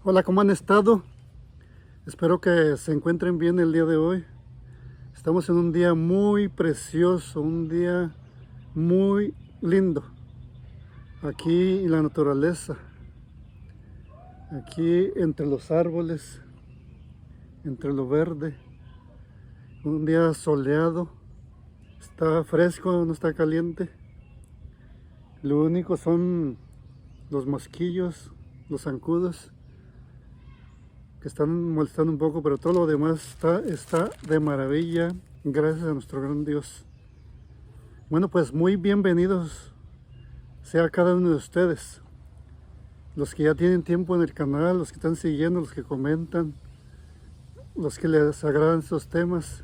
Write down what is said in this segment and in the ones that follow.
Hola, ¿cómo han estado? Espero que se encuentren bien el día de hoy. Estamos en un día muy precioso, un día muy lindo. Aquí en la naturaleza, aquí entre los árboles, entre lo verde. Un día soleado, está fresco, no está caliente. Lo único son los mosquillos, los zancudos, que están molestando un poco, pero todo lo demás está de maravilla, gracias a nuestro gran Dios. Bueno, pues muy bienvenidos sea cada uno de ustedes, los que ya tienen tiempo en el canal, los que están siguiendo, los que comentan, los que les agradan estos temas.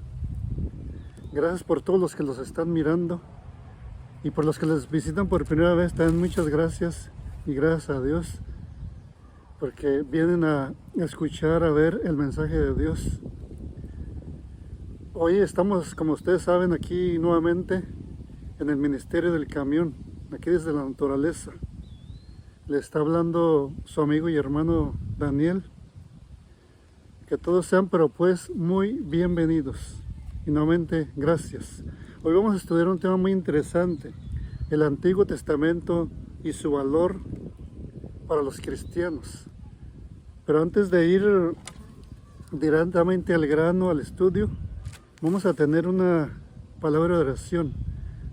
Gracias por todos los que los están mirando y por los que les visitan por primera vez, también muchas gracias y gracias a Dios porque vienen a escuchar, a ver el mensaje de Dios. Hoy estamos, como ustedes saben, aquí nuevamente en el Ministerio del Camión, aquí desde la naturaleza. Le está hablando su amigo y hermano Daniel. Que todos sean, pero pues, muy bienvenidos. Y nuevamente, gracias. Hoy vamos a estudiar un tema muy interesante, el Antiguo Testamento y su valor para los cristianos. Pero antes de ir directamente al grano, al estudio, vamos a tener una palabra de oración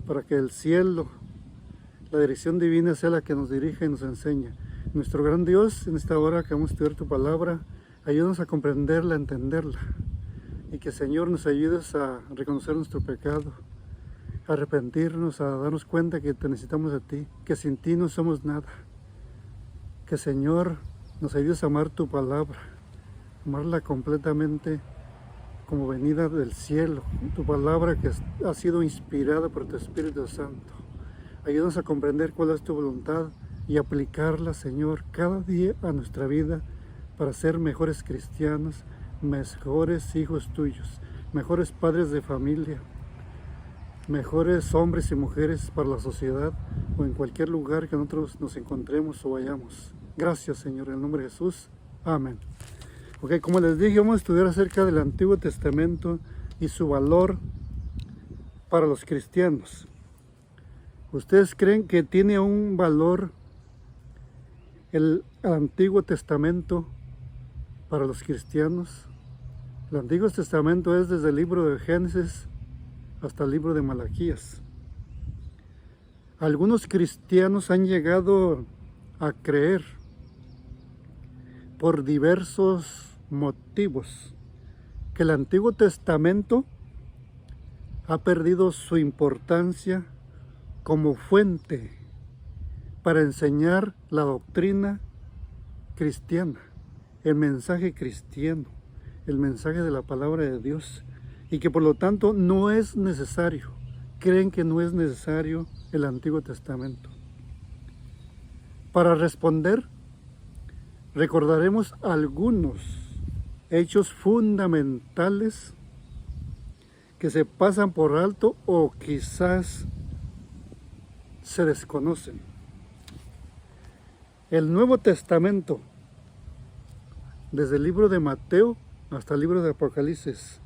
para que el cielo, la dirección divina, sea la que nos dirija y nos enseña. Nuestro gran Dios, en esta hora que vamos a estudiar tu palabra, ayúdanos a comprenderla, a entenderla. Y que, Señor, nos ayudes a reconocer nuestro pecado, a arrepentirnos, a darnos cuenta que te necesitamos de ti, que sin ti no somos nada. Que, Señor, nos ayudes a amar tu palabra, amarla completamente como venida del cielo, tu palabra que ha sido inspirada por tu Espíritu Santo. Ayúdanos a comprender cuál es tu voluntad y aplicarla, Señor, cada día a nuestra vida para ser mejores cristianos, mejores hijos tuyos, mejores padres de familia, mejores hombres y mujeres para la sociedad o en cualquier lugar que nosotros nos encontremos o vayamos. Gracias, Señor, en el nombre de Jesús. Amén. Ok, como les dije, vamos a estudiar acerca del Antiguo Testamento y su valor para los cristianos. ¿Ustedes creen que tiene un valor el Antiguo Testamento para los cristianos? El Antiguo Testamento es desde el libro de Génesis hasta el libro de Malaquías. Algunos cristianos han llegado a creer por diversos motivos que el Antiguo Testamento ha perdido su importancia como fuente para enseñar la doctrina cristiana, el mensaje cristiano, el mensaje de la palabra de Dios, y que por lo tanto no es necesario, creen que no es necesario el Antiguo Testamento. Para responder, recordaremos algunos hechos fundamentales que se pasan por alto o quizás se desconocen. El Nuevo Testamento, desde el libro de Mateo hasta el libro de Apocalipsis,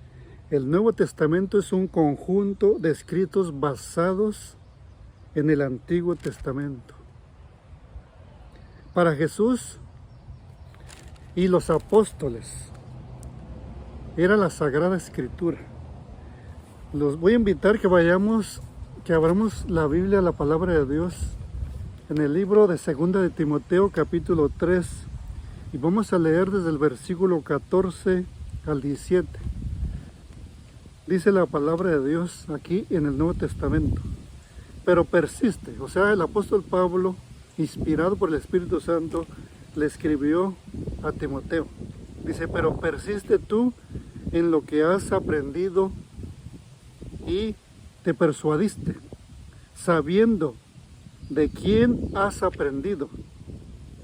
el Nuevo Testamento es un conjunto de escritos basados en el Antiguo Testamento. Para Jesús y los apóstoles era la Sagrada Escritura. Los voy a invitar que abramos la Biblia, la palabra de Dios, en el libro de 2 de Timoteo, capítulo 3, y vamos a leer desde el versículo 14 al 17. Dice la palabra de Dios aquí en el Nuevo Testamento: pero persiste. O sea, el apóstol Pablo, inspirado por el Espíritu Santo, le escribió a Timoteo. Dice: pero persiste tú en lo que has aprendido y te persuadiste, sabiendo de quién has aprendido,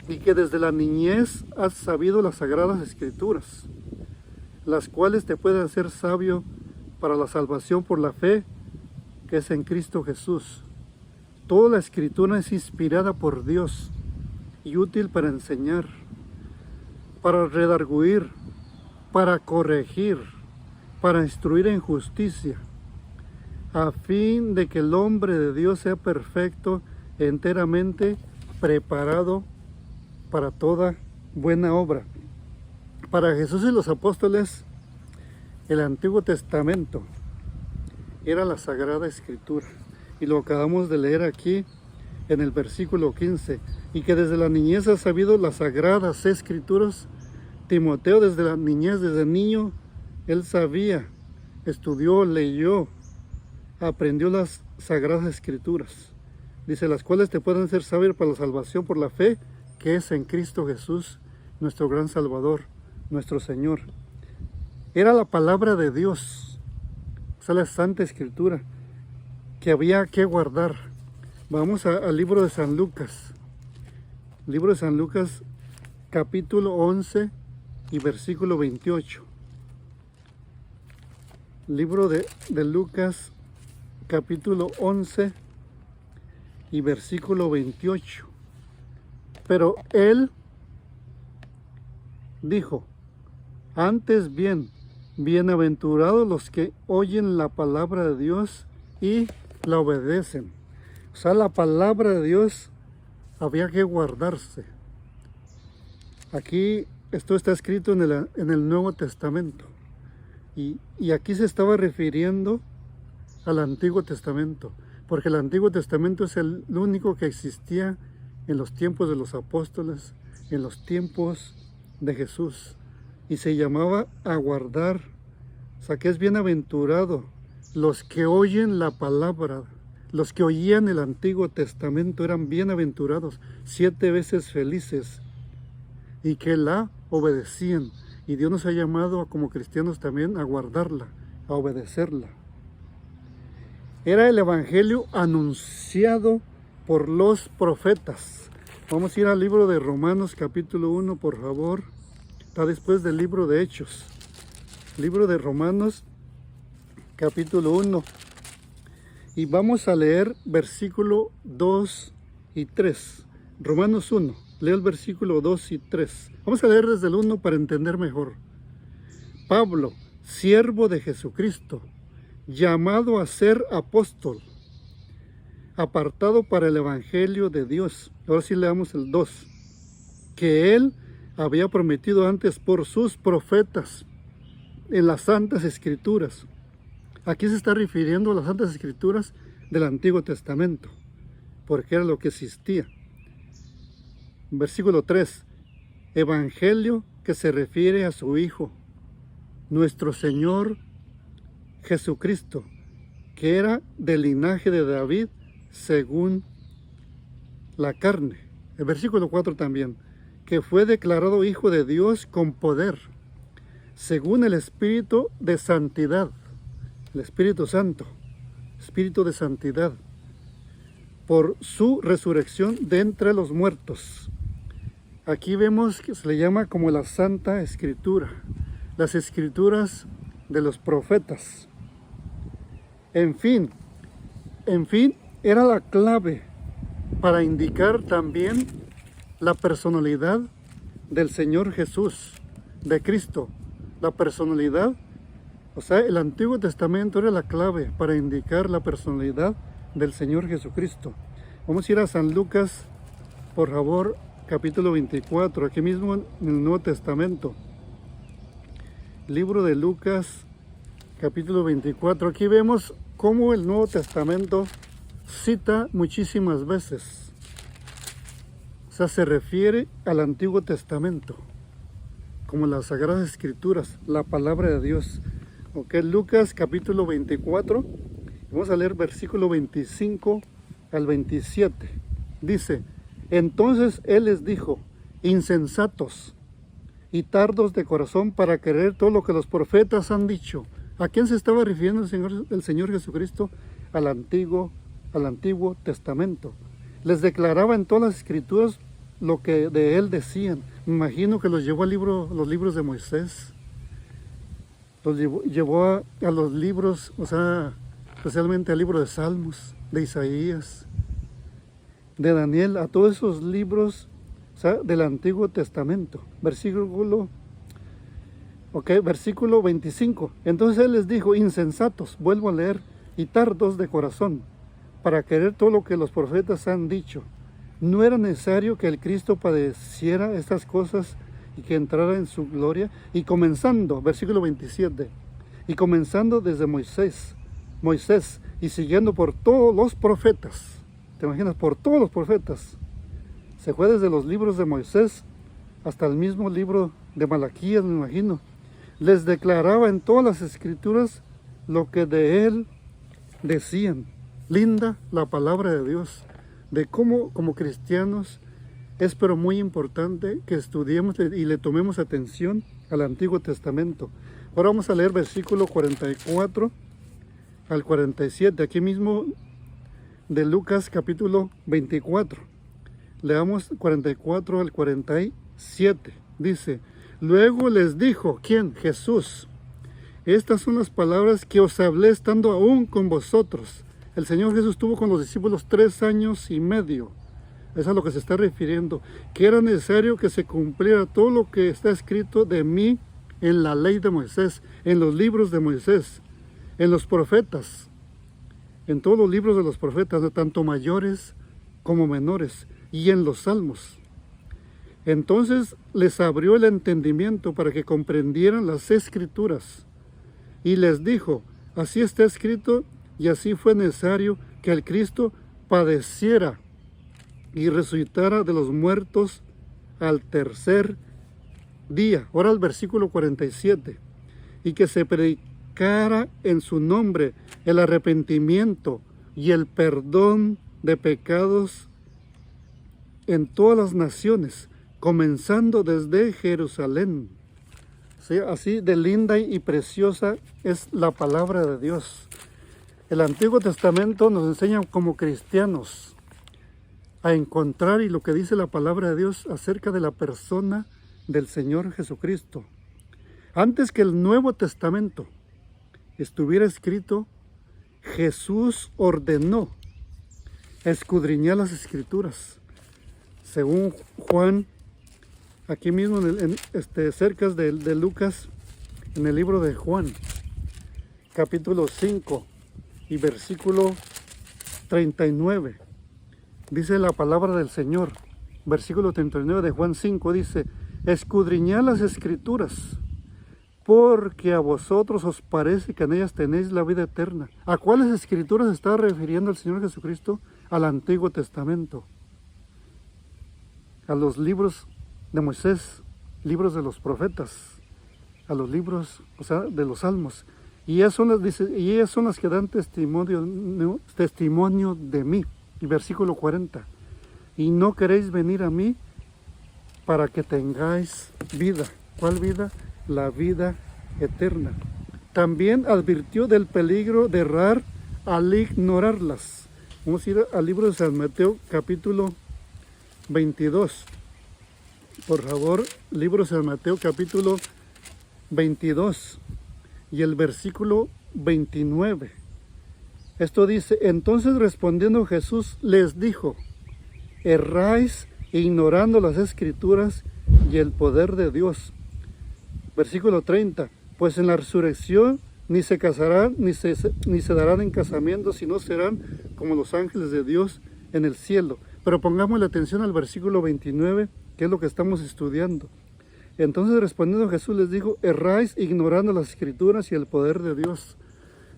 y que desde la niñez has sabido las Sagradas Escrituras, las cuales te pueden hacer sabio para la salvación por la fe que es en Cristo Jesús. Toda la Escritura es inspirada por Dios y útil para enseñar, para redarguir, para corregir, para instruir en justicia, a fin de que el hombre de Dios sea perfecto, enteramente preparado para toda buena obra. Para Jesús y los apóstoles, el Antiguo Testamento era la Sagrada Escritura. Y lo acabamos de leer aquí en el versículo 15. Y que desde la niñez ha sabido las Sagradas Escrituras. Timoteo desde la niñez, desde niño, él sabía, estudió, leyó, aprendió las Sagradas Escrituras. Dice, las cuales te pueden ser sabias para la salvación por la fe que es en Cristo Jesús, nuestro gran Salvador, nuestro Señor. Era la palabra de Dios, o sea, la Santa Escritura, que había que guardar. Vamos al libro de San Lucas. Libro de San Lucas, capítulo 11 y versículo 28. Libro de Lucas, capítulo 11 y versículo 28. Pero él dijo, antes bien, bienaventurados los que oyen la palabra de Dios y la obedecen. O sea, la palabra de Dios había que guardarse. Aquí esto está escrito en el Nuevo Testamento. Y aquí se estaba refiriendo al Antiguo Testamento, porque el Antiguo Testamento es el único que existía en los tiempos de los apóstoles, en los tiempos de Jesús, y se llamaba a guardar. O sea, que es bienaventurado los que oyen la palabra. Los que oían el Antiguo Testamento eran bienaventurados, 7 veces felices, y que la obedecían. Y Dios nos ha llamado como cristianos también a guardarla, a obedecerla. Era el Evangelio anunciado por los profetas. Vamos a ir al libro de Romanos capítulo 1, por favor. Está después del libro de Hechos. Libro de Romanos capítulo 1. Y vamos a leer versículo 2 y 3. Romanos 1. Leo el versículo 2 y 3. Vamos a leer desde el 1 para entender mejor. Pablo, siervo de Jesucristo, llamado a ser apóstol, apartado para el Evangelio de Dios. Ahora sí leamos el 2. Que él había prometido antes por sus profetas en las Santas Escrituras. Aquí se está refiriendo a las Santas Escrituras del Antiguo Testamento, porque era lo que existía. Versículo 3. Evangelio que se refiere a su Hijo, nuestro Señor Jesucristo, que era del linaje de David según la carne. El versículo 4 también. Que fue declarado Hijo de Dios con poder, según el Espíritu de Santidad. El Espíritu Santo, Espíritu de Santidad, por su resurrección de entre los muertos. Aquí vemos que se le llama como la Santa Escritura, las Escrituras de los profetas. En fin, era la clave para indicar también la personalidad del Señor Jesús, de Cristo, la personalidad. O sea, el Antiguo Testamento era la clave para indicar la personalidad del Señor Jesucristo. Vamos a ir a San Lucas, por favor, capítulo 24, aquí mismo en el Nuevo Testamento. Libro de Lucas, capítulo 24. Aquí vemos cómo el Nuevo Testamento cita muchísimas veces. O sea, se refiere al Antiguo Testamento, como las Sagradas Escrituras, la palabra de Dios. Ok, Lucas capítulo 24, vamos a leer versículo 25 al 27. Dice, entonces él les dijo, insensatos y tardos de corazón para creer todo lo que los profetas han dicho. ¿A quién se estaba refiriendo el Señor Jesucristo? Al Antiguo Testamento. Les declaraba en todas las Escrituras lo que de él decían. Me imagino que los llevó a los libros de Moisés. Los llevó a los libros, o sea, especialmente al libro de Salmos, de Isaías, de Daniel, a todos esos libros o sea, del Antiguo Testamento. Versículo 25. Entonces él les dijo: insensatos, vuelvo a leer, y tardos de corazón, para querer todo lo que los profetas han dicho. ¿No era necesario que el Cristo padeciera estas cosas y que entrara en su gloria? Y comenzando, versículo 27, y comenzando desde Moisés, y siguiendo por todos los profetas. ¿Te imaginas? Por todos los profetas. Se fue desde los libros de Moisés hasta el mismo libro de Malaquías, me imagino. Les declaraba en todas las escrituras lo que de él decían. Linda la palabra de Dios, de cómo como cristianos es pero muy importante que estudiemos y le tomemos atención al Antiguo Testamento. Ahora vamos a leer versículo 44 al 47, aquí mismo de Lucas capítulo 24. Leamos 44 al 47. Dice: luego les dijo, ¿quién? Jesús: estas son las palabras que os hablé estando aún con vosotros. El Señor Jesús estuvo con los discípulos 3 años y medio. Eso es a lo que se está refiriendo, que era necesario que se cumpliera todo lo que está escrito de mí en la ley de Moisés, en los libros de Moisés, en los profetas, en todos los libros de los profetas, tanto mayores como menores, y en los salmos. Entonces les abrió el entendimiento para que comprendieran las escrituras, y les dijo: así está escrito, y así fue necesario que el Cristo padeciera y resucitara de los muertos al tercer día. Ahora el versículo 47. Y que se predicara en su nombre el arrepentimiento y el perdón de pecados en todas las naciones, comenzando desde Jerusalén. Sí, así de linda y preciosa es la palabra de Dios. El Antiguo Testamento nos enseña como cristianos a encontrar y lo que dice la palabra de Dios acerca de la persona del Señor Jesucristo. Antes que el Nuevo Testamento estuviera escrito, Jesús ordenó escudriñar las Escrituras. Según Juan, aquí mismo cerca de Lucas, en el libro de Juan, capítulo 5 y versículo 39, dice la palabra del Señor. Versículo 39 de Juan 5 dice: escudriñad las Escrituras, porque a vosotros os parece que en ellas tenéis la vida eterna. ¿A cuáles Escrituras está refiriendo el Señor Jesucristo? Al Antiguo Testamento, a los libros de Moisés, libros de los profetas, a los libros, o sea, de los salmos. Y ellas son las que dan testimonio de mí. Y versículo 40. Y no queréis venir a mí para que tengáis vida. ¿Cuál vida? La vida eterna. También advirtió del peligro de errar al ignorarlas. Vamos a ir al libro de San Mateo, capítulo 22. Por favor, libro de San Mateo, capítulo 22 y el versículo 29. Esto dice: entonces respondiendo Jesús les dijo: erráis ignorando las Escrituras y el poder de Dios. Versículo 30. Pues en la resurrección ni se casarán ni se darán en casamiento, sino serán como los ángeles de Dios en el cielo. Pero pongamos la atención al versículo 29, que es lo que estamos estudiando. Entonces respondiendo Jesús les dijo: erráis ignorando las Escrituras y el poder de Dios.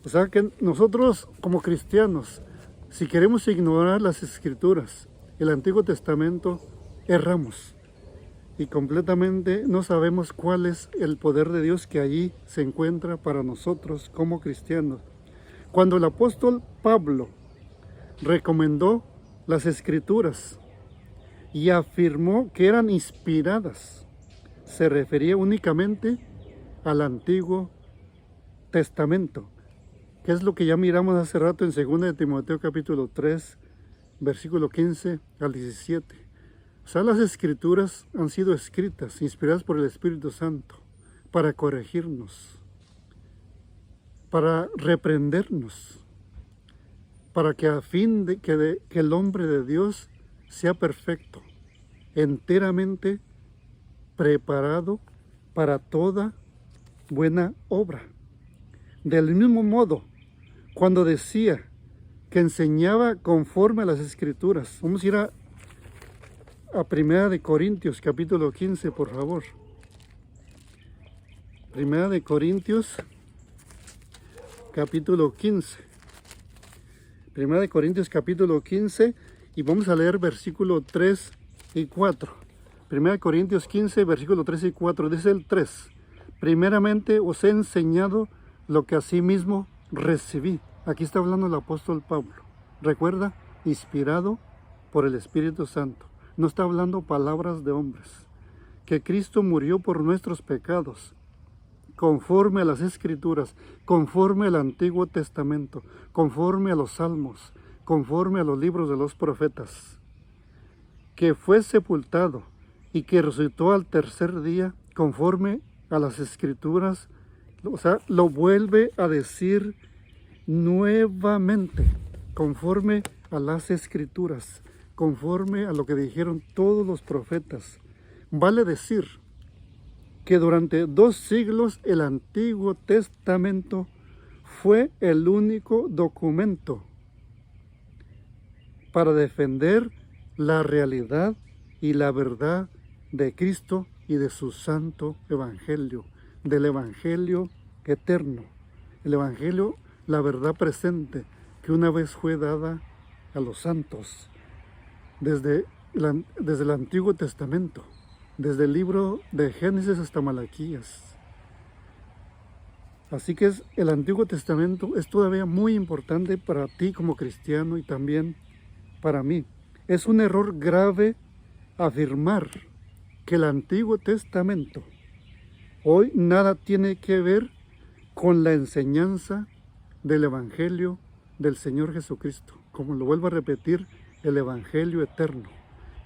O sea que nosotros como cristianos, si queremos ignorar las Escrituras, el Antiguo Testamento, erramos. Y completamente no sabemos cuál es el poder de Dios que allí se encuentra para nosotros como cristianos. Cuando el apóstol Pablo recomendó las Escrituras y afirmó que eran inspiradas, se refería únicamente al Antiguo Testamento, que es lo que ya miramos hace rato en 2 de Timoteo capítulo 3, versículo 15 al 17. O sea, las Escrituras han sido escritas, inspiradas por el Espíritu Santo, para corregirnos, para reprendernos, para que a fin de que el hombre de Dios sea perfecto, enteramente preparado para toda buena obra. Del mismo modo, cuando decía que enseñaba conforme a las Escrituras, vamos a ir a 1 de Corintios, capítulo 15, por favor. 1 de Corintios, capítulo 15. 1 de Corintios, capítulo 15, y vamos a leer versículo 3 y 4. 1 de Corintios 15, versículo 3 y 4, dice el 3. Primeramente os he enseñado lo que asimismo recibí. Aquí está hablando el apóstol Pablo. Recuerda, inspirado por el Espíritu Santo. No está hablando palabras de hombres. Que Cristo murió por nuestros pecados, conforme a las Escrituras, conforme al Antiguo Testamento, conforme a los Salmos, conforme a los libros de los profetas. Que fue sepultado y que resucitó al tercer día, conforme a las Escrituras. O sea, lo vuelve a decir nuevamente, conforme a las Escrituras, conforme a lo que dijeron todos los profetas. Vale decir que durante 2 siglos el Antiguo Testamento fue el único documento para defender la realidad y la verdad de Cristo y de su santo Evangelio, del Evangelio eterno, el Evangelio, la verdad presente, que una vez fue dada a los santos, desde el Antiguo Testamento, desde el libro de Génesis hasta Malaquías. Así que el Antiguo Testamento es todavía muy importante para ti como cristiano y también para mí. Es un error grave afirmar que el Antiguo Testamento hoy nada tiene que ver con la enseñanza del Evangelio del Señor Jesucristo. Como lo vuelvo a repetir, el Evangelio eterno.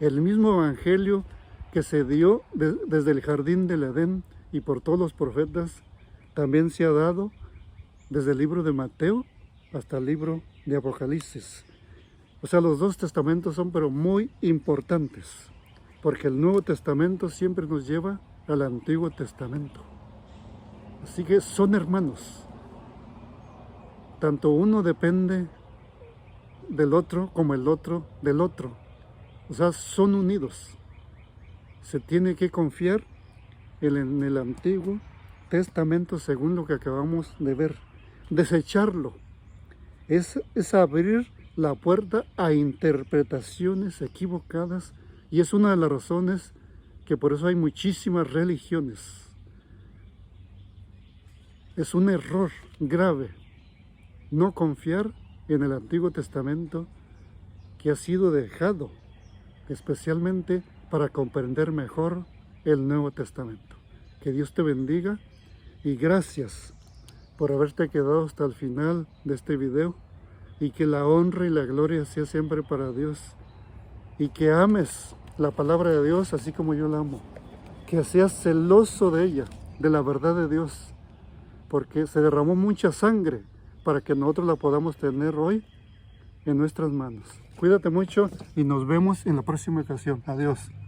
El mismo Evangelio que se dio desde el jardín del Edén y por todos los profetas, también se ha dado desde el libro de Mateo hasta el libro de Apocalipsis. O sea, los 2 testamentos son pero muy importantes, porque el Nuevo Testamento siempre nos lleva al Antiguo Testamento. Así que son hermanos. Tanto uno depende del otro como el otro del otro. O sea, son unidos. Se tiene que confiar en el Antiguo Testamento según lo que acabamos de ver. Desecharlo es abrir la puerta a interpretaciones equivocadas, y es una de las razones que por eso hay muchísimas religiones. Es un error grave no confiar en el Antiguo Testamento, que ha sido dejado especialmente para comprender mejor el Nuevo Testamento. Que Dios te bendiga y gracias por haberte quedado hasta el final de este video, y que la honra y la gloria sea siempre para Dios, y que ames la palabra de Dios así como yo la amo, que seas celoso de ella, de la verdad de Dios, porque se derramó mucha sangre para que nosotros la podamos tener hoy en nuestras manos. Cuídate mucho y nos vemos en la próxima ocasión. Adiós.